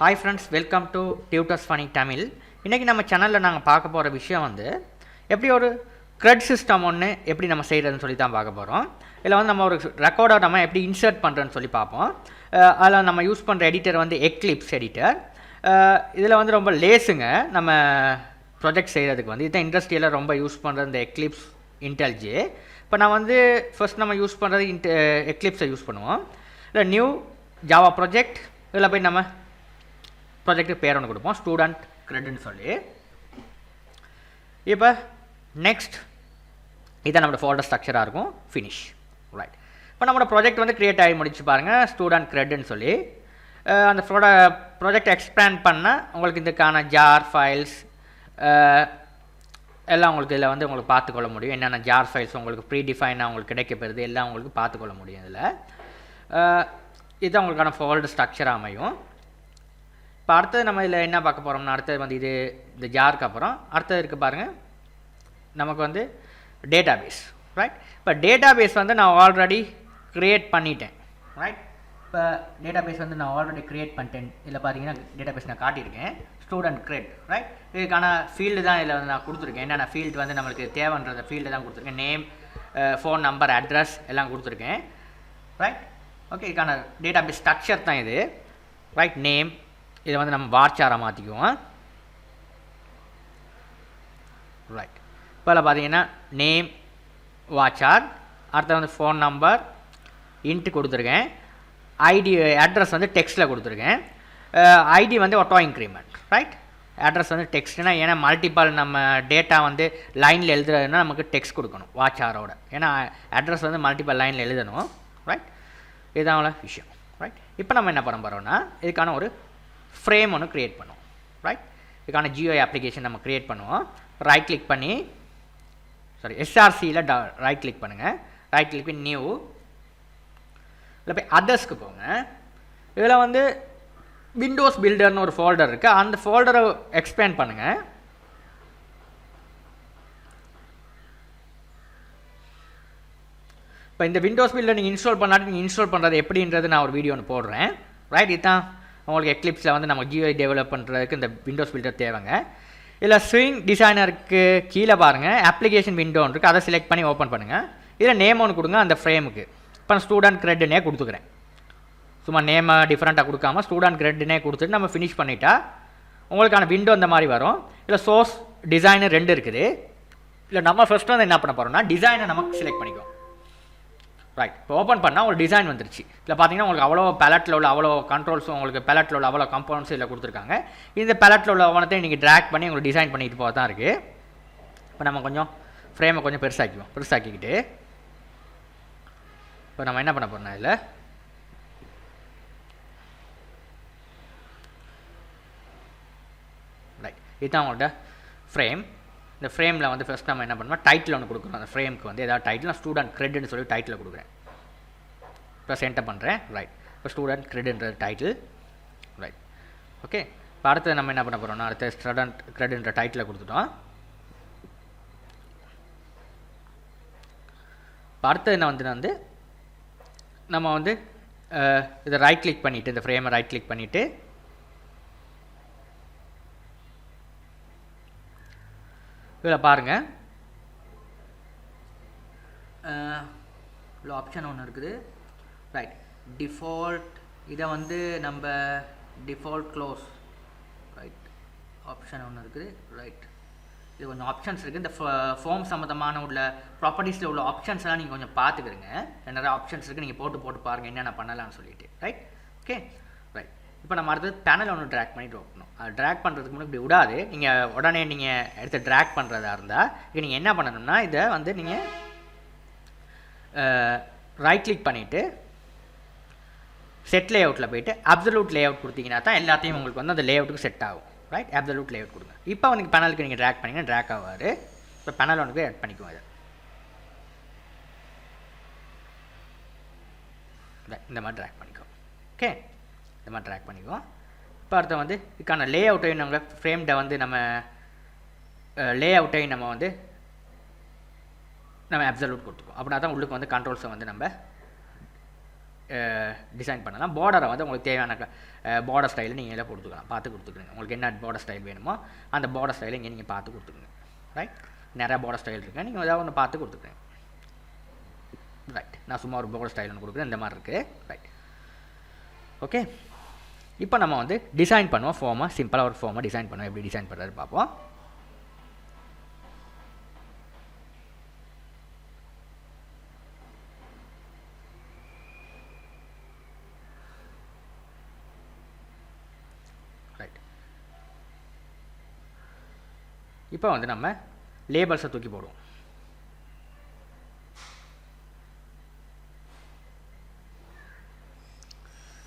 Hi friends, welcome to Tutors Funny Tamil. இன்னைக்கு நம்ம சேனல்ல நாங்க பார்க்க போற விஷயம் வந்து எப்படி ஒரு CRUD சிஸ்டம் ஒன்னு எப்படி நம்ம செய்யறதுன்னு சொல்லி தான் பார்க்க போறோம். இல்ல வந்து நம்ம ஒரு ரெக்கார்டை நம்ம எப்படி இன்சர்ட் பண்றதுன்னு சொல்லி பார்ப்போம். அதல நம்ம யூஸ் பண்ற எடிட்டர் வந்து Eclipse எடிட்டர். இதுல வந்து ரொம்ப லேசுங்க நம்ம ப்ராஜெக்ட் செய்யறதுக்கு வந்து இத இண்டஸ்ட்ரியல்ல ரொம்ப யூஸ் பண்ற இந்த Eclipse IntelliJ. இப்போ நான் வந்து ஃபர்ஸ்ட் நம்ம யூஸ் பண்றது Eclipse யூஸ் பண்ணுவோம். இல்ல நியூ ஜாவா ப்ராஜெக்ட் இதல போய் நம்ம ப்ராஜெக்ட் பேர் ஒன்று கொடுப்போம் ஸ்டூடெண்ட் கிரெட்னு சொல்லி. இப்போ நெக்ஸ்ட் இதான் நம்மளோட ஃபோல்டர் ஸ்ட்ரக்சராக இருக்கும் ஃபினிஷ் ரைட். இப்போ நம்மளோட ப்ராஜெக்ட் வந்து கிரியேட் ஆகி முடிச்சு பாருங்கள் ஸ்டூடெண்ட் கிரெட்னு சொல்லி. அந்த ப்ராஜெக்ட் எக்ஸ்பேண்ட் பண்ணால் உங்களுக்கு இதுக்கான ஜார் ஃபைல்ஸ் எல்லாம் உங்களுக்கு இதில் வந்து உங்களுக்கு பார்த்துக்கொள்ள முடியும். என்னென்ன ஜார் ஃபைல்ஸ் உங்களுக்கு ப்ரீடிஃபைனாக உங்களுக்கு கிடைக்கப்பெறுது எல்லாம் உங்களுக்கு பார்த்துக்கொள்ள முடியும். இதில் இதுதான் உங்களுக்கான ஃபோல்டர் ஸ்ட்ரக்சராக அமையும். இப்போ அடுத்தது நம்ம இதில் என்ன பார்க்க போகிறோம்னா அடுத்தது வந்து இது இந்த ஜாருக்கு அப்புறம் அடுத்தது இருக்குது பாருங்கள் நமக்கு வந்து டேட்டாபேஸ் ரைட். இப்போ டேட்டாபேஸ் வந்து நான் ஆல்ரெடி க்ரியேட் பண்ணிட்டேன் ரைட். இப்போ டேட்டாபேஸ் வந்து நான் ஆல்ரெடி க்ரியேட் பண்ணிட்டேன். இதில் பார்த்தீங்கன்னா டேட்டாபேஸ் நான் காட்டியிருக்கேன் ஸ்டூடெண்ட் கிரெட் ரைட். இதுக்கான ஃபீல்டு தான் இதில் வந்து நான் கொடுத்துருக்கேன். என்னென்ன ஃபீல்டு வந்து நம்மளுக்கு தேவைன்றத ஃபீல்டு தான் கொடுத்துருக்கேன். நேம், ஃபோன் நம்பர், அட்ரஸ் எல்லாம் கொடுத்துருக்கேன் ரைட். ஓகே, இதுக்கான டேட்டாபேஸ் ஸ்ட்ரக்சர் தான் இது ரைட். நேம் இதை வந்து நம்ம வார்ச்சாரை மாற்றிக்குவோம் ரைட். இப்போ பார்த்தீங்கன்னா நேம் வார்ச்சார், அடுத்த வந்து ஃபோன் நம்பர் இன்ட்டு கொடுத்துருக்கேன். ஐடி அட்ரஸ் வந்து டெக்ஸ்ட்டில் கொடுத்துருக்கேன். ஐடி வந்து ஆட்டோ இன்க்ரிமெண்ட் ரைட். அட்ரஸ் வந்து டெக்ஸ்ட்னா ஏன்னா மல்டிபிள் நம்ம டேட்டா வந்து லைனில் எழுதுறதுன்னா நமக்கு டெக்ஸ்ட் கொடுக்கணும் வாட்சாரோட. ஏன்னா அட்ரஸ் வந்து மல்டிபிள் லைனில் எழுதணும் ரைட். இதுதான் விஷயம் ரைட். இப்போ நம்ம என்ன பண்ண போகிறோம்னா இதுக்கான ஒரு ஃப்ரேம் ஒன்று க்ரியேட் பண்ணுவோம் ரைட். இதுக்கான GUI அப்ளிகேஷன் நம்ம க்ரியேட் பண்ணுவோம். ரைட் கிளிக் பண்ணி SRCயில் ரைட் கிளிக் பண்ணுங்கள். ரைட் கிளிக் பண்ணி நியூ இல்லை போய் அதர்ஸ்க்கு போங்க. இதில் வந்து விண்டோஸ் பில்டர்னு ஒரு ஃபோல்டர் இருக்குது. அந்த ஃபோல்டரை எக்ஸ்பேண்ட் பண்ணுங்கள். இப்போ இந்த விண்டோஸ் பில்டர் நீங்கள் இன்ஸ்டால் பண்ணாட்டி நீங்கள் இன்ஸ்டால் பண்ணுறது எப்படின்றது நான் ஒரு வீடியோ ஒன்று போடுறேன் ரைட். இதுதான் உங்களுக்கு எக்லிப்ஸில் வந்து நம்ம GUI டெவலப் பண்ணுறதுக்கு இந்த விண்டோஸ் பில்டர் தேவைங்க. இதில் ஸ்விங் டிசைனருக்கு கீழே பாருங்கள் அப்ளிகேஷன் விண்டோன்னு இருக்குது. அதை செலக்ட் பண்ணி ஓப்பன் பண்ணுங்கள். இதில் நேம் ஒன்று கொடுங்க அந்த ஃப்ரேமுக்கு. இப்போ நான் ஸ்டூடெண்ட் கிரெட்னே கொடுத்துக்கிறேன். சும்மா நேமை டிஃப்ரெண்ட்டாக கொடுக்காமல் ஸ்டூடெண்ட் கிரெட்னே கொடுத்துட்டு நம்ம ஃபினிஷ் பண்ணிட்டா உங்களுக்கான விண்டோ இந்த மாதிரி வரும். இதில் சோர்ஸ் டிசைனர் 2 இருக்குது. இல்லை நம்ம ஃபஸ்ட்டு வந்து என்ன பண்ண போகிறோம்னா டிசைனை நமக்கு செலக்ட் பண்ணிக்குவோம் ரைட். இப்போ ஓப்பன் பண்ணால் ஒரு டிசைன் வந்துருச்சு. இதில் பார்த்தீங்கன்னா உங்களுக்கு அவ்வளோ பேலட்டில் உள்ள அவ்வளோ கண்ட்ரோல்ஸும் உங்களுக்கு பேலட்டில் உள்ள அவ்வளோ கம்போனன்ட்ஸும் இதில் கொடுத்துருக்காங்க. இந்த பேலட்டில் உள்ள ஒவ்வொன்றத்தையும் நீங்கள் ட்ராக் பண்ணி உங்களுக்கு டிசைன் பண்ணிட்டு போக தான் இருக்குது. இப்போ நம்ம கொஞ்சம் ஃப்ரேமை கொஞ்சம் பெருசாக்கிக்கிட்டு இப்போ நம்ம என்ன பண்ண போகிறோம்னா இதில் ரைட். இதுதான் உங்கள்கிட்ட ஃப்ரேம். இந்த ஃப்ரேமில் வந்து ஃபஸ்ட் நம்ம என்ன பண்ணோம்னா டைட்டில் ஒன்று கொடுக்குறோம். அந்த ஃப்ரேமுக்கு வந்து ஏதாவது டைட்டில் நான் ஸ்டூடெண்ட் கிரெட்னு சொல்லி டைட்டில் கொடுக்குறேன். இப்போ என்டர் பண்ணுறேன் ரைட். இப்போ ஸ்டூடெண்ட் கிரெட்ன்ற டைட்டில் ரைட். ஓகே, இப்போ அடுத்து நம்ம என்ன பண்ண போகிறோம்னா அடுத்த ஸ்டூடெண்ட் கிரெட்ன்ற டைட்டில் கொடுத்துட்டோம். இப்போ அடுத்து என்ன வந்து நம்ம வந்து இதை ரைட் கிளிக் பண்ணிவிட்டு இந்த ஃப்ரேமை ரைட் கிளிக் பண்ணிவிட்டு இதில் பாருங்கள் இவ்வளோ ஆப்ஷன் ஒன்று இருக்குது ரைட். டிஃபால்ட் இதை வந்து நம்ம டிஃபால்ட் க்ளோஸ் ரைட் ஆப்ஷன் ஒன்று இருக்குது ரைட். இது கொஞ்சம் ஆப்ஷன்ஸ் இருக்குது. இந்த ஃபார்ம் சம்மந்தமான உள்ள ப்ராப்பர்ட்டிஸில் உள்ள ஆப்ஷன்ஸ் எல்லாம் நீங்கள் கொஞ்சம் பார்த்துக்கிறங்க. நிறைய ஆப்ஷன்ஸ் இருக்குது, நீங்கள் போட்டு பாருங்கள் என்னென்ன பண்ணலாம்னு சொல்லிட்டு ரைட். Okay right. இப்போ நம்ம அடுத்தது பேனல் ஒன்று ட்ராக் பண்ணிட்டு வைக்கணும். அது ட்ராக் பண்ணுறதுக்கு முன்னாடி இப்படி விடாது. நீங்கள் உடனே நீங்கள் எடுத்து ட்ராக் பண்ணுறதா இருந்தால் இது நீங்கள் என்ன பண்ணணும்னா இதை வந்து நீங்கள் ரைட் கிளிக் பண்ணிவிட்டு செட் லேஅவுட்டில் போய்ட்டு அப்சல்யூட் லேஅவுட் கொடுத்தீங்கன்னா தான் எல்லாத்தையும் உங்களுக்கு வந்து அந்த லேஅவுட்டுக்கு செட் ஆகும் ரைட். அப்சல்யூட் லேஅவுட் கொடுங்க. இப்போ வந்து பேனலுக்கு நீங்கள் ட்ராக் பண்ணிங்கன்னா ட்ராக் ஆகாது. இப்போ பேனல் ஒன்றுக்கு ஆட் பண்ணிக்குவோம் இதை இந்த மாதிரி ட்ராக் பண்ணிக்குவோம். ஓகே, இந்த மாதிரி ட்ராக் பண்ணிக்குவோம். இப்போ அடுத்த வந்து இதுக்கான லே அவுட்டையும் நம்ம ஃப்ரேம்டை வந்து நம்ம லே அவுட்டையும் நம்ம வந்து நம்ம அப்சல்யூட் கொடுத்துக்குவோம். அப்படின்னா தான் உள்ளுக்கு வந்து கண்ட்ரோல்ஸை வந்து நம்ம டிசைன் பண்ணலாம். பார்டரை வந்து உங்களுக்கு தேவையான பார்டர் ஸ்டைலில் நீங்கள் எல்லாம் கொடுத்துக்கலாம், பார்த்து கொடுத்துக்கோங்க. உங்களுக்கு என்ன பார்டர் ஸ்டைல் வேணுமோ அந்த பார்டர் ஸ்டைலை இங்கே நீங்கள் பார்த்து கொடுத்துக்கோங்க. ரைட், நிறையா பார்டர் ஸ்டைல் இருக்குது, நீங்கள் ஏதாவது ஒன்று பார்த்து கொடுத்துக்கோங்க. ரைட், நான் சும்மா ஒரு பார்டர் ஸ்டைல் ஒன்று கொடுக்குறேன், இந்த மாதிரி இருக்குது. Right, okay. இப்போ நம்ம வந்து டிசைன் பண்ணுவோம் ஃபார்மை, சிம்பிளாக ஒரு ஃபார்மை டிசைன் பண்ணுவோம். எப்படி டிசைன் பண்ணுறது பார்ப்போம். ரைட், இப்போ வந்து நம்ம லேபல்ஸை தூக்கி போடுவோம்.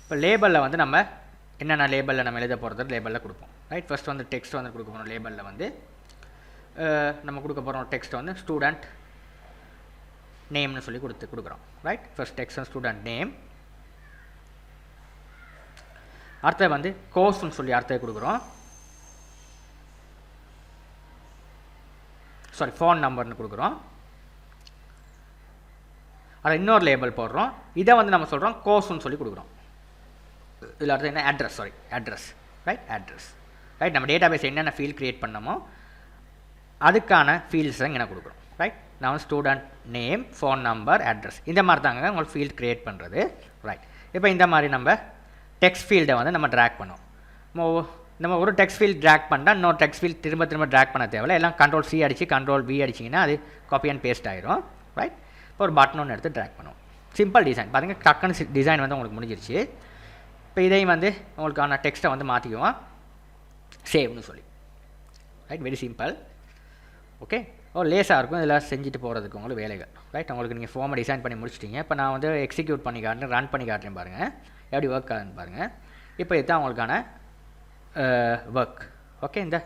இப்போ லேபலில் வந்து நம்ம என்னென்ன லேபலில் நம்ம எழுத போகிறது லேபலில் கொடுப்போம். ரைட், ஃபஸ்ட் வந்து டெக்ஸ்ட் வந்து கொடுக்க போகிறோம். லேபலில் வந்து நம்ம கொடுக்க போகிறோம் டெக்ஸ்ட் வந்து ஸ்டூடெண்ட் நேம்னு சொல்லி கொடுக்குறோம். Right, first text student name. அடுத்தது வந்து கோர்ஸ்னு சொல்லி அடுத்தது கொடுக்குறோம். சாரி, ஃபோன் நம்பர்னு கொடுக்குறோம். அதை இன்னொரு லேபல் போடுறோம். இதை வந்து நம்ம சொல்கிறோம் கோர்ஸ்னு சொல்லி கொடுக்குறோம். இதில் அடுத்து என்ன address, sorry address. Right, address. Right, நம்ம டேட்டா பேஸ் என்னென்ன ஃபீல்ட் க்ரியேட் பண்ணமோ அதுக்கான ஃபீல்ட்ஸை இங்கே கொடுக்குறோம். ரைட், நான் வந்து student name, phone number, address, இந்த மாதிரி தாங்க உங்களுக்கு ஃபீல்ட் க்ரியேட் பண்ணுறது. ரைட், இப்போ இந்த மாதிரி நம்ம டெக்ஸ்ட் ஃபீல்டை வந்து நம்ம ட்ராக் பண்ணுவோம். நம்ம ஒரு டெக்ஸ்ட் ஃபீல்ட் ட்ராக் பண்ணால் இன்னொரு டெக்ஸ்ட் ஃபீல்ட் திரும்ப ட்ராக் பண்ண தேவையில்லை. எல்லாம் Ctrl+C அடித்து Ctrl+V அடிச்சிங்கன்னா அது காப்பி அண்ட் பேஸ்ட் ஆகிரும். ரைட், இப்போ ஒரு பட்டன் ஒன்று எடுத்து ட்ராக் பண்ணுவோம். சிம்பிள் டிசைன் பாருங்கள், டக்குன்னு டிசைன் வந்து உங்களுக்கு முடிஞ்சிருச்சு. இப்போ இதையும் வந்து உங்களுக்கான டெக்ஸ்ட்டை வந்து மாற்றிக்குவோம், சேவ்னு சொல்லி. Right, very simple. ஓகே, லேஸாக இருக்கும் இதில் செஞ்சுட்டு போகிறதுக்கு உங்களுக்கு வேலைகள். ரைட், உங்களுக்கு நீங்கள் ஃபார்மை டிசைன் பண்ணி முடிச்சிட்டிங்க. இப்போ நான் வந்து எக்ஸிக்யூட் பண்ணி காட்டுறேன், ரன் பண்ணி காட்டுறேன் பாருங்கள் எப்படி ஒர்க் ஆகுதுன்னு பாருங்கள். இப்போ இதுதான் உங்களுக்கான ஒர்க். ஓகே, இந்த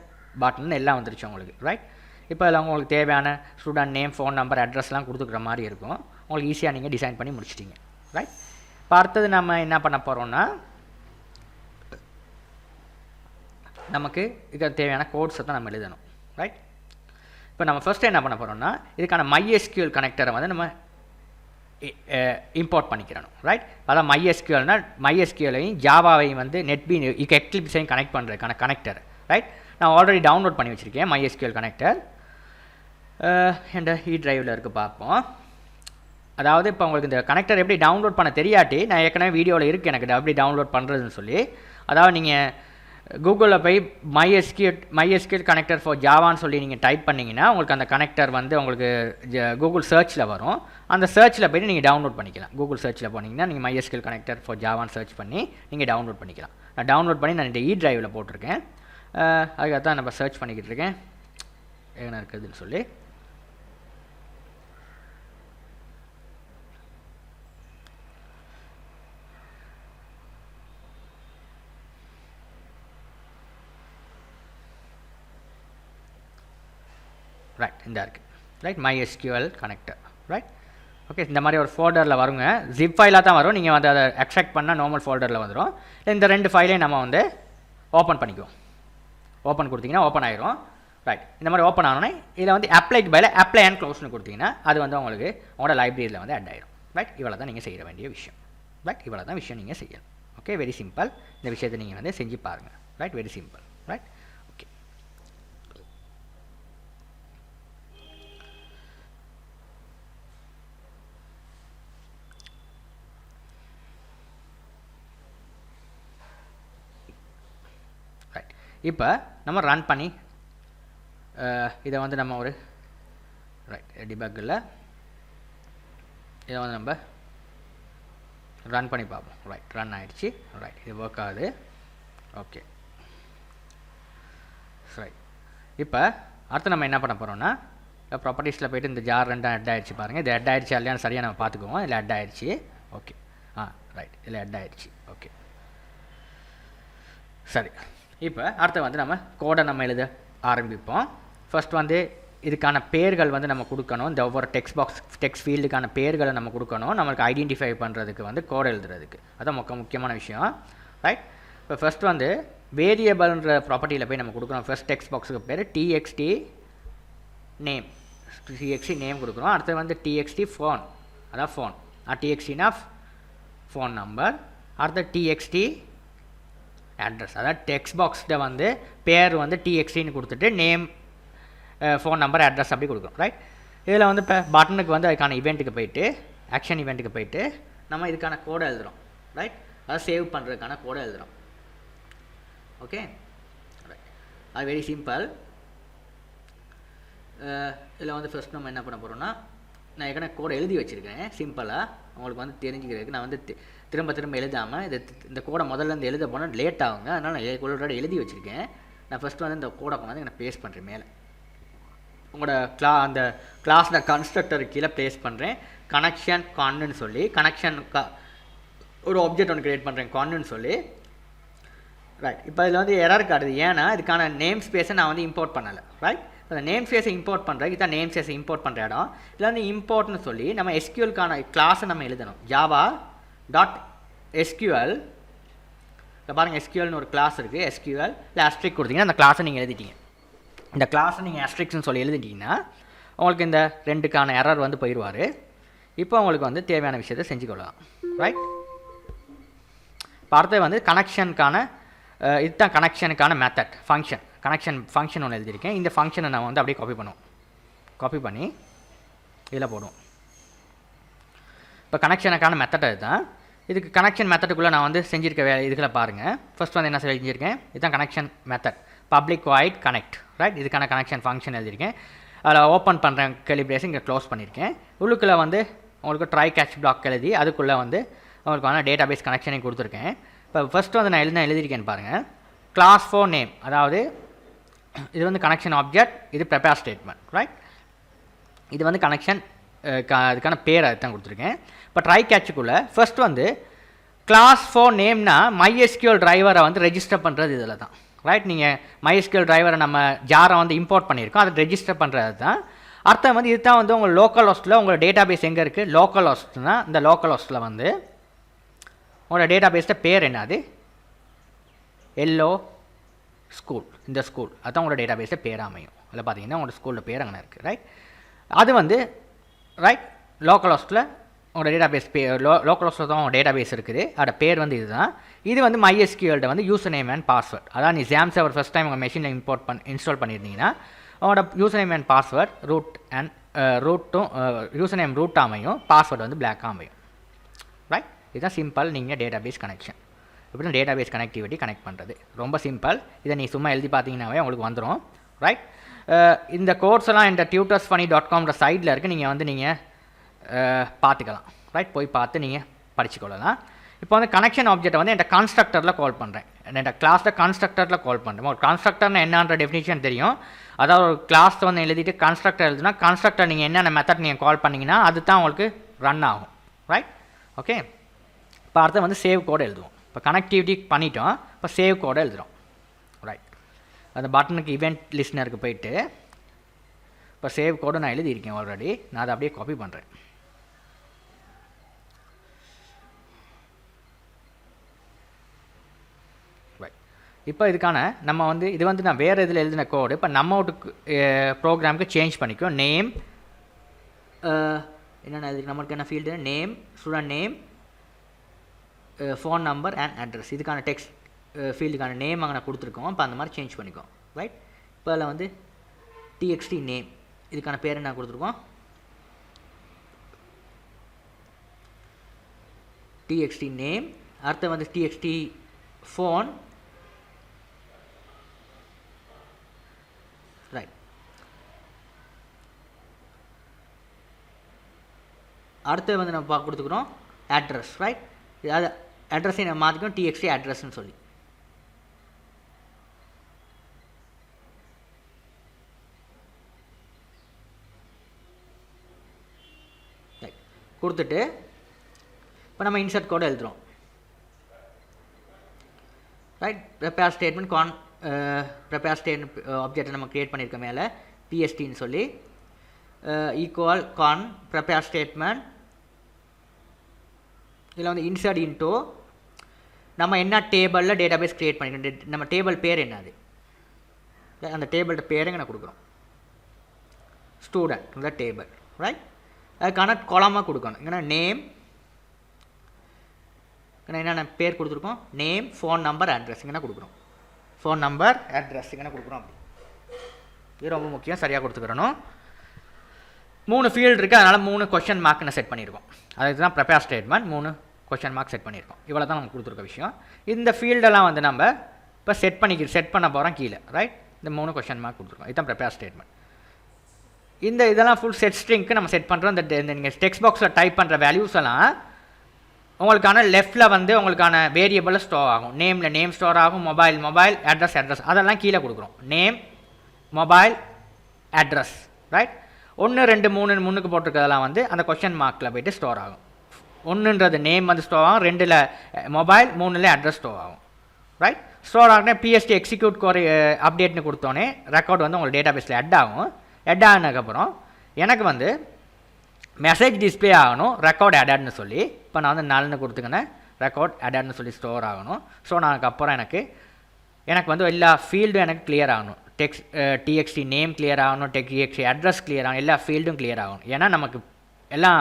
பட்டன் எல்லாம் வந்துருச்சு உங்களுக்கு. ரைட், இப்போ அதில் உங்களுக்கு தேவையான ஸ்டூடெண்ட் நேம், ஃபோன் நம்பர், அட்ரஸ்லாம் கொடுத்துக்கிற மாதிரி இருக்கும். உங்களுக்கு ஈஸியாக நீங்கள் டிசைன் பண்ணி முடிச்சிட்டிங்க. ரைட், இப்போ அடுத்தது நம்ம என்ன பண்ண போகிறோம்னா நமக்கு இதுக்கு தேவையான கோட்ஸை தான் நம்ம எழுதணும். ரைட், இப்போ நம்ம ஃபஸ்ட்டு என்ன பண்ண போகிறோம்னா இதுக்கான MySQL கனெக்டரை வந்து நம்ம இம்போர்ட் பண்ணிக்கிறணும். ரைட், அதான் MySQLனா MySQLையும் ஜாவாவையும் வந்து எக்லிப்ஸையும் கனெக்ட் பண்ணுறதுக்கான கனெக்டர். ரைட், நான் ஆல்ரெடி டவுன்லோட் பண்ணி வச்சுருக்கேன் MySQL கனெக்டர். என்ற டிரைவில் இருக்குது பார்ப்போம். அதாவது இப்போ உங்களுக்கு இந்த கனெக்டர் எப்படி டவுன்லோட் பண்ண தெரியாட்டி நான் ஏற்கனவே வீடியோவில் இருக்குது எனக்கு எப்படி டவுன்லோட் பண்ணுறதுன்னு சொல்லி. அதாவது நீங்கள் கூகுளில் போய் MySQL கனெக்டர் ஃபார் ஜாவான்னு சொல்லி நீங்கள் டைப் பண்ணிங்கன்னா உங்களுக்கு அந்த கனெக்டர் வந்து உங்களுக்கு கூகுள் சர்ச்சில் வரும். அந்த சர்ச்சில் போய்ட்டு நீங்கள் டவுன்லோட் பண்ணிக்கலாம். கூகுள் சர்ச்சில் போனீங்கன்னா நீங்கள் MySQL கனெக்டர் ஃபார் ஜாவான்னு சர்ச் பண்ணி நீங்கள் டவுன்லோட் பண்ணிக்கலாம். நான் டவுன்லோட் பண்ணி நான் இந்த டிரைவில் போட்டிருக்கேன். அதுக்காக தான் நம்ம சர்ச் பண்ணிக்கிட்டு இருக்கேன் என்ன இருக்குதுன்னு சொல்லி. ரைட், இந்த இருக்குது. Right, MySQL connector. Right, okay, இந்த மாதிரி ஒரு ஃபோல்டரில் வருங்க. ஜிப் ஃபைலாக தான் வரும். நீங்கள் வந்து அதை எக்ஸ்ட்ராக்ட் பண்ணால் நார்மல் ஃபோல்டரில் வந்துடும். இந்த ரெண்டு ஃபைலையும் நம்ம வந்து ஓப்பன் பண்ணிக்குவோம். ஓப்பன் கொடுத்தீங்கன்னா ஓப்பன் ஆயிரும். ரைட், இந்த மாதிரி ஓப்பன் ஆனோடனே இதில் வந்து அப்ளைக்கு பதில் அப்ளை அண்ட் க்ளோஸ்னு கொடுத்தீங்கன்னா அது வந்து உங்களுக்கு உங்களோட லைப்ரரியில் வந்து ஆட் ஆயிரும். ரைட், இவ்வளோ தான் நீங்கள் செய்ய வேண்டிய விஷயம். ரைட், இவ்வளோ தான் விஷயம் நீங்கள் செய்யணும். Okay, very simple. இந்த விஷயத்தை நீங்கள் வந்து செஞ்சு பாருங்கள். Right, very simple. Right, okay. Right, இப்போ நம்ம ரன் பண்ணி இதை வந்து நம்ம ஒரு ரைட் டிபக்கில் இதை வந்து நம்ம ரன் பண்ணி பார்ப்போம். ரைட், ரன் ஆகிடுச்சு. ரைட், இது ஒர்க் ஆகுது. Okay, right. இப்போ அடுத்து நம்ம என்ன பண்ண போகிறோம்னா ப்ராப்பர்ட்டிஸில் போய்ட்டு இந்த ஜார் ரெண்டும் அட் ஆகிடுச்சு பாருங்கள். இது அட் ஆகிடுச்சு இல்லையான்னு சரியாக நம்ம பார்த்துக்குவோம். இதில் அட் ஆகிடுச்சு. ஓகே, ரைட், இதில் அட் ஆகிடுச்சு. ஓகே, சரி. இப்போ அடுத்து வந்து நம்ம கோடை நம்ம எழுத ஆரம்பிப்போம். ஃபர்ஸ்ட் வந்து இதுக்கான பேர்கள் வந்து நம்ம கொடுக்கணும். இந்த ஒவ்வொரு டெக்ஸ்ட் ஃபீல்டுக்கான பேர்களை நம்ம கொடுக்கணும். நம்மளுக்கு ஐடென்டிஃபை பண்ணுறதுக்கு வந்து கோட் எழுதுறதுக்கு அதான் முக்கியமான விஷயம். ரைட், இப்போ ஃபர்ஸ்ட் வந்து வேரியபிள்ன்ற ப்ராப்பர்ட்டியில் போய் நம்ம கொடுக்குறோம். ஃபர்ஸ்ட் டெக்ஸ்ட் பாக்ஸுக்கு பேர் txt நேம் கொடுக்குறோம். அடுத்து வந்து txt ஃபோன், அதான் ஃபோன். txtனா ஃபோன் நம்பர், அடுத்த டிஎக்ஸ்டி அட்ரஸ். அதாவது டெக்ஸ்ட் பாக்ஸில் வந்து பேர் வந்து டிஎக்ஸ்டின்னு கொடுத்துட்டு நேம், ஃபோன் நம்பர், அட்ரஸ் அப்படி கொடுக்கும். ரைட். இதில் வந்து இப்போ பட்டனுக்கு வந்து அதுக்கான இவெண்ட்டுக்கு போயிட்டு, ஆக்ஷன் இவெண்ட்டுக்கு போயிட்டு நம்ம இதுக்கான கோடை எழுதுகிறோம். ரைட். அதாவது சேவ் பண்ணுறதுக்கான கோடை எழுதுகிறோம். Okay, right. அது வெரி சிம்பிள். இதில் வந்து ஃபஸ்ட் நம்ம என்ன பண்ண போகிறோம்னா, நான் ஏற்கனவே கோடை எழுதி வச்சுருக்கேன் சிம்பிளாக உங்களுக்கு வந்து தெரிஞ்சுக்கிறதுக்கு. நான் வந்து திரும்ப திரும்ப எழுதாமல் இந்த கோடை முதல்ல இருந்து எழுத போனால் லேட் ஆகுங்க. அதனால் நான் கோடோட எழுதி வச்சுருக்கேன். நான் ஃபஸ்ட்டு வந்து இந்த கோடை கொண்டாந்து நான் பேஸ்ட் பண்ணுறேன் மேலே. உங்களோட அந்த கிளாஸில் கன்ஸ்ட்ரக்டர் கீழே ப்ளேஸ் பண்ணுறேன். கனெக்ஷன் கான்னு சொல்லி கனெக்ஷன் ஒரு ஆப்ஜெக்ட் ஒன்று க்ரியேட் பண்ணுறேன் கான்னு சொல்லி. ரைட். இப்போ இதில் வந்து எரர் காட்டுது. ஏன்னா இதுக்கான நேம் ஸ்பேஸை நான் வந்து இம்போர்ட் பண்ணலை. ரைட். அந்த நேம் ஸ்பேஸை இம்போர்ட் பண்ணுறேன். இதுதான் நேம் ஸ்பேஸை இம்போர்ட் பண்ணுற இடம். இதில் வந்து இம்போர்ட்னு சொல்லி நம்ம எஸ்கியூஎல்கான கிளாஸை நம்ம எழுதணும். Java dot SQL. இப்போ பாருங்கள், எஸ்கியூஎல்னு ஒரு கிளாஸ் இருக்குது. எஸ்கியூஎல் இல்லை அஸ்ட்ரிக் கொடுத்தீங்கன்னா அந்த கிளாஸை நீங்கள் எழுதிட்டீங்க. இந்த கிளாஸை நீங்கள் அஸ்ட்ரிக்ஸ்னு சொல்லி எழுதிட்டிங்கன்னா உங்களுக்கு இந்த ரெண்டுக்கான எரர் வந்து போயிடுவார். இப்போ உங்களுக்கு வந்து தேவையான விஷயத்தை செஞ்சுக்கொள்ளலாம். ரைட். இப்போ அடுத்தது வந்து கனெக்ஷனுக்கான இதுதான் கனெக்ஷனுக்கான மெத்தட் ஃபங்க்ஷன். ஃபங்க்ஷன் ஒன்று எழுதியிருக்கேன். இந்த ஃபங்க்ஷனை நான் வந்து அப்படியே காப்பி பண்ணி இதில் போடுவோம். இப்போ கனெக்ஷனுக்கான மெத்தட் இதுதான். இதுக்கு கனெக்ஷன் மெத்தடுக்குள்ளே நான் வந்து செஞ்சுருக்க இதுக்குள்ள பாருங்கள். ஃபர்ஸ்ட் வந்து என்ன செஞ்சுருக்கேன், இதுதான் connection method public void connect. Right. இதுக்கான கனெக்ஷன் ஃபங்க்ஷன் எழுதியிருக்கேன். அதில் ஓப்பன் பண்ணுறேன் கெலிப்ரேஷன், இங்கே க்ளோஸ் பண்ணியிருக்கேன். உள்ளுக்குள்ளே வந்து உங்களுக்கு ட்ரை கேட்ச் பிளாக் எழுதி அதுக்குள்ளே வந்து உங்களுக்கு டேட்டா பேஸ் கனெக்ஷனையும் கொடுத்துருக்கேன். இப்போ ஃபஸ்ட்டு வந்து நான் எழுதியிருக்கேன்னு பாருங்கள். கிளாஸ் 4 நேம், அதாவது இது வந்து கனெக்ஷன் ஆப்ஜெக்ட், இது ப்ரிப்பேர் ஸ்டேட்மெண்ட். ரைட். இது வந்து கனெக்ஷன் அதுக்கான பேர் அதுதான் கொடுத்துருக்கேன். இப்போ ட்ரை கேட்சுக்குள்ளே ஃபர்ஸ்ட் வந்து கிளாஸ் 4 நேம்னா MySQL டிரைவரை வந்து ரெஜிஸ்டர் பண்ணுறது இதில் தான். ரைட். நீங்கள் MySQL டிரைவரை நம்ம ஜாரை வந்து இம்போர்ட் பண்ணியிருக்கோம், அதை ரெஜிஸ்டர் பண்ணுறது தான். அர்த்தம் வந்து இது தான் வந்து உங்கள் லோக்கல் ஹோஸ்ட்டில் உங்கள் டேட்டா பேஸ் எங்கே இருக்குது, லோக்கல் ஹோஸ்ட்னா இந்த லோக்கல் ஹோஸ்ட்டில் வந்து உங்களோட டேட்டா பேஸில் பேர் என்னது, எல்லோ ஸ்கூல். இந்த ஸ்கூல் அதுதான் உங்களோட டேட்டா பேஸில் பேர் அமையும். அதில் பார்த்தீங்கன்னா உங்களோட ஸ்கூலில் பேர் அங்கே இருக்குது. ரைட். அது வந்து ரைட் லோக்கல் ஹோஸ்ட்டில் உங்களோட டேட்டா பேஸ் லோக்கல் ஹோஸ்ட்டில் தான் உங்கள் டேட்டா பேஸ் இருக்குது. அதோட பேர் வந்து இதுதான். இது வந்து MySQL வந்து யூசர் நேம் அண்ட் பாஸ்வேர்ட். அதான் நீ ஜாம் சர்வர் ஃபஸ்ட் டைம் உங்கள் மெஷினில் இன்ஸ்டால் பண்ணியிருந்தீங்கன்னா உங்களோட யூசர் நேம் அண்ட் பாஸ்வேர்ட் ரூட்டும் யூசர் நேம் ரூட் அமையும், பாஸ்வேர்டு வந்து பிளாக்காக அமையும். ரைட். இதுதான் சிம்பிள். நீங்கள் டேட்டா பேஸ் கனெக்ஷன் இப்படி டேட்டா பேஸ் கனெக்டிவிட்டி கனெக்ட் பண்ணுறது ரொம்ப சிம்பிள். இதை நீ சும்மா எழுதி பார்த்தீங்கன்னாவே உங்களுக்கு வந்துடும். ரைட். இந்த கோர்ஸ் எல்லாம் இந்த tutorsfunny.comன்ற சைட்டில் இருக்குது. நீங்கள் வந்து பார்த்துக்கலாம். ரைட். போய் பார்த்து நீங்கள் படிச்சுக்கொள்ளலாம். இப்போ வந்து கனெக்ஷன் ஆப்ஜெக்ட்டை வந்து என் கன்ஸ்ட்ரக்டரில் கால் பண்ணுறேன். என் கிளாஸில் கன்ஸ்ட்ரக்டரில் கால் பண்ணுறேன். ஒரு கன்ஸ்ட்ரக்டர்னு என்னன்ற டெஃபினிஷன் தெரியும். அதாவது ஒரு கிளாஸ் வந்து எழுதிட்டு கன்ஸ்ட்ரக்டர் எழுதுனா கன்ஸ்ட்ரக்டர் நீங்கள் என்னென்ன மெத்தட் நீங்கள் கால் பண்ணிங்கன்னா அது தான் உங்களுக்கு ரன் ஆகும். ரைட். ஓகே. இப்போ அடுத்து வந்து சேவ் கோடு எழுதுவோம். இப்போ கனெக்டிவிட்டி பண்ணிட்டோம். இப்போ சேவ் கோடை எழுதுகிறோம். ரைட். அந்த பட்டனுக்கு இவெண்ட் லிஸ்னருக்கு போயிட்டு இப்போ சேவ் கோடு நான் எழுதியிருக்கேன் ஆல்ரெடி. நான் அதை அப்படியே காப்பி பண்ணுறேன். ரைட். இப்போ இதுக்கான நம்ம வந்து இது வந்து நான் வேறு இதில் எழுதின கோடு இப்போ நம்ம ப்ரோக்ராமுக்கு சேஞ்ச் பண்ணிக்கோ. நேம் என்னென்ன இது நம்மளுக்கு என்ன field, name, student name, phone number and address. இதுக்கான டெக்ஸ்ட் ஃபீல்டுக்கான நேம் அங்கே நான் கொடுத்துருக்கோம். இப்போ அந்த மாதிரி சேஞ்ச் பண்ணிக்கோம். ரைட். இப்போ அதில் வந்து டிஎக்ஸ்டி நேம் இதுக்கான பேர் என்ன கொடுத்துருக்கோம், டிஎக்ஸ்டி நேம். அடுத்து வந்து டிஎக்ஸ்டி ஃபோன். ரைட். அடுத்து வந்து நம்ம கொடுத்துக்கிறோம் அட்ரஸ். ரைட். அது அட்ரஸை நம்ம மாற்றிக்கணும் டிஎக்ஸ்டி அட்ரஸ்ன்னு சொல்லி. கொடுத்துட்டு இப்போ நம்ம இன்சர்ட் கோடு எழுதுகிறோம். Right. Prepare statement prepare statement ஆப்ஜெக்டை நம்ம க்ரியேட் பண்ணியிருக்க மேலே பிஎஸ்டின்னு சொல்லி ஈக்குவல் கான் ப்ரிப்பேர் ஸ்டேட்மெண்ட். இதில் வந்து இன்சர்ட் இன்டோ நம்ம என்ன டேபிளில் டேட்டாபேஸ் க்ரியேட் பண்ணிக்கணும், நம்ம டேபிள் பேர் என்னது, அந்த டேபிளோட பேருங்க நான் கொடுக்குறோம். ஸ்டூடெண்ட் இந்த டேபிள். ரைட். அதுக்கான கொலமாக கொடுக்கணும். ஏன்னா நேம் என்னென்ன பேர் கொடுத்துருக்கோம், நேம், ஃபோன் நம்பர், அட்ரஸ் இங்கே கொடுக்குறோம். ஃபோன் நம்பர், அட்ரஸ் இங்கே கொடுக்குறோம். அப்படி இது ரொம்ப முக்கியம், சரியாக கொடுத்துக்கிறணும். 3 ஃபீல்டு இருக்குது, அதனால் 3 கொஷன் மார்க்னு செட் பண்ணியிருக்கோம். அதுக்கு தான் prepare statement 3 question mark set பண்ணியிருக்கோம். இவ்வளோ தான் நமக்கு கொடுத்துருக்க விஷயம். இந்த ஃபீல்டெல்லாம் வந்து நம்ம இப்போ செட் பண்ண போகிறோம் கீழே. ரைட், இந்த 3 கொஷன் மார்க் கொடுத்துருக்கோம். இதுதான் ப்ரிப்பேர் ஸ்டேட்மெண்ட். இதெல்லாம் ஃபுல் செட் ஸ்ட்ரிங்க்கு நம்ம செட் பண்ணுறோம். இந்த நீங்கள் டெக்ஸ்ட் பாக்ஸில் டைப் பண்ணுற வேல்யூஸ் எல்லாம் உங்களுக்கான லெஃப்ட்டில் வந்து உங்களுக்கான வேரியபிளில் ஸ்டோர் ஆகும். நேமில் நேம் ஸ்டோர் ஆகும், மொபைல், அட்ரஸ் அதெல்லாம் கீழே கொடுக்குறோம். Name, mobile, address. ரைட், 1 2 3 முன்னுக்கு போட்டிருக்கிறதெல்லாம் வந்து அந்த கொஷன் மார்க்கில் போய்ட்டு ஸ்டோர் ஆகும். 1ன்றது நேம் வந்து ஸ்டோர் ஆகும், 2ல் மொபைல், 3ல் அட்ரஸ் ஸ்டோர் ஆகும். ரைட், ஸ்டோர் ஆகினே PST எக்ஸிக்யூட் கோரி அப்டேட்னு கொடுத்தோன்னே ரெக்கார்டு வந்து உங்களுக்கு டேட்டா பேஸில் ஆட் ஆகும். ஆட் ஆனதுக்கப்புறம் எனக்கு வந்து மெசேஜ் டிஸ்பிளே ஆகணும், ரெக்கார்ட் ஆடட்னு சொல்லி. இப்போ நான் வந்து நல்னு கொடுத்துக்கினேன், ரெக்கார்ட் ஆடட்னு சொல்லி ஸ்டோர் ஆகணும். ஸோ நான் அதுக்கப்புறம் எனக்கு வந்து எல்லா ஃபீல்டும் எனக்கு கிளியர் ஆகணும். TXT நேம் கிளியர் ஆகணும், TXT அட்ரஸ் கிளியர் ஆகணும், எல்லா ஃபீல்டும் கிளியர் ஆகணும். ஏன்னா நமக்கு எல்லாம்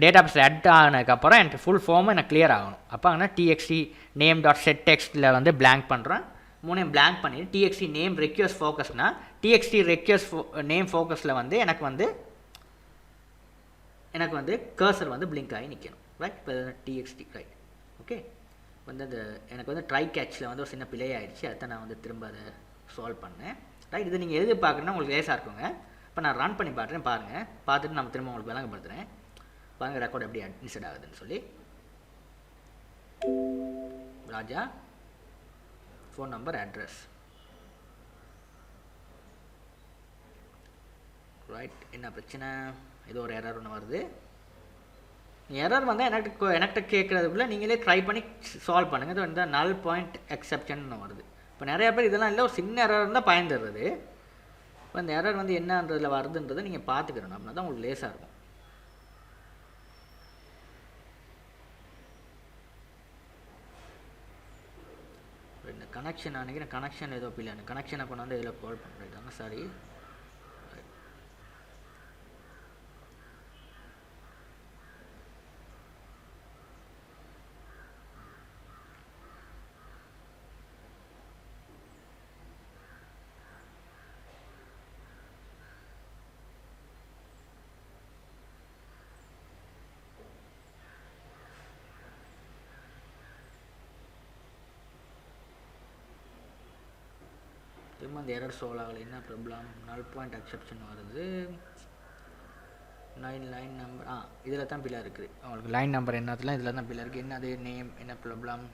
டேட்டா பேஸில் ஆட் ஆனதுக்கப்புறம் எனக்கு ஃபுல் ஃபார்மும் எனக்கு கிளியர் ஆகணும். அப்போ ஆனால் TXT நேம் டாட் செட் டெக்ஸ்ட்டில் வந்து பிளாங்க் பண்ணுறேன். 3 பிளாங்க் பண்ணிவிட்டு TXT நேம் ரெக்வஸ்ட் ஃபோக்கஸ்னால் TXT ரெக்வஸ்ட் நேம் ஃபோக்கஸில் வந்து எனக்கு வந்து கர்சர் வந்து பிளிங்க் ஆகி நிற்கணும். ரைட், இப்போ TXT ரைட். ஓகே, வந்து அந்த எனக்கு வந்து ட்ரை கேட்சில் வந்து ஒரு சின்ன பிழை ஆகிடுச்சு. அதை நான் வந்து திரும்ப அதை சால்வ் பண்ணேன். ரைட், இது நீங்கள் எது பார்க்குறேன்னா உங்களுக்கு லேசாக இருக்குங்க. இப்போ நான் ரன் பண்ணி பார்க்குறேன், பாருங்கள். பார்த்துட்டு நம்ம திரும்ப உங்களுக்கு விளங்கப்படுத்துகிறேன். பாருங்கள் ரெக்கார்ட் எப்படி இன்செட் ஆகுதுன்னு சொல்லி. ராஜா, ஃபோன் நம்பர், அட்ரஸ். ரைட், என்ன பிரச்சனை, ஏதோ ஒரு எரர் ஒன்று வருது. எரர் வந்தால் என்கிட்ட கேட்குறதுக்குள்ளே நீங்களே ட்ரை பண்ணி சால்வ் பண்ணுங்கள். இது வந்து நல் பாயிண்ட் எக்ஸெப்ஷன் வருது. இப்போ நிறையா பேர் இதெல்லாம் இல்லை, ஒரு சின்ன எரர் இருந்தால் பயந்துடுறது. இப்போ இந்த எரர் வந்து என்னன்றதில் வருதுன்றதை நீங்கள் பார்த்துக்கிறணும். அப்படின்னா தான் உங்களுக்கு லேசாக இருக்கும். இந்த கனெக்ஷன் நினைக்கிறேன், கனெக்ஷன் ஏதோ பிள்ளை, கனெக்ஷனை கொண்டு வந்து இதில் கால் பண்ணுறாங்க. சாரி, திரும்ப அந்த எரர் சால்வ் ஆகலை. என்ன ப்ராப்ளம், நல் பாயிண்ட் எக்ஸெப்ஷன் வருது. லைன் நம்பர் இதில் தான் பிள்ளை இருக்குது. அவங்களுக்கு லைன் நம்பர் என்னதுலாம் இதில் தான் பிள்ளை இருக்குது. என்னது நேம், என்ன ப்ராப்ளம்,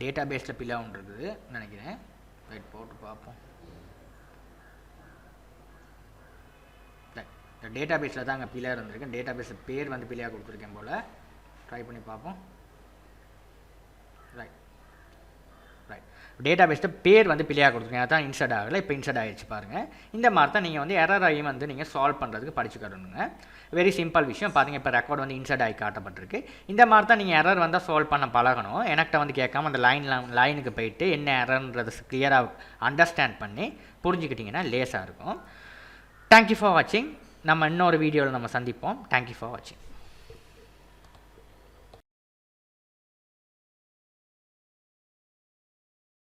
டேட்டா பேஸில் பிள்ளை ஒன்று இருக்குது நினைக்கிறேன். ரைட், போட்டு பார்ப்போம். டேட்டா பேஸில் தான் அங்கே பிள்ளையாக இருந்திருக்கேன். டேட்டா பேஸில் பேர் வந்து பிள்ளையாக கொடுத்துருக்கேன் போல். ட்ரை பண்ணி பார்ப்போம். ரைட், டேட்டா பேஸில் பேர் வந்து பிள்ளையாக கொடுத்துருக்கேன். அதான் இன்சர்ட் ஆகலை. இப்போ இன்சர்ட் ஆகிடுச்சு பாருங்கள். இந்த மாதிரி தான் நீங்கள் வந்து எரரையும் வந்து நீங்கள் சால்வ் பண்ணுறதுக்கு படிச்சுக்கணுங்க. வெரி சிம்பிள் விஷயம். பார்த்தீங்க, இப்போ ரெக்கார்ட் வந்து இன்சர்ட் ஆகி காட்டப்பட்டிருக்கு. இந்த மாதிரி தான் நீங்கள் எரர் வந்தால் சால்வ் பண்ண பழகணும். எனக்கிட்ட வந்து கேட்காம அந்த லைனுக்கு போயிட்டு என்ன எரர்ன்றதை கிளியராக அண்டர்ஸ்டாண்ட் பண்ணி புரிஞ்சுக்கிட்டிங்கன்னா லேஸாக இருக்கும். தேங்க்யூ ஃபார் வாட்சிங். நம்ம இன்னொரு வீடியோவில் நம்ம சந்திப்போம். தேங்க்யூ ஃபார் வாட்சிங்.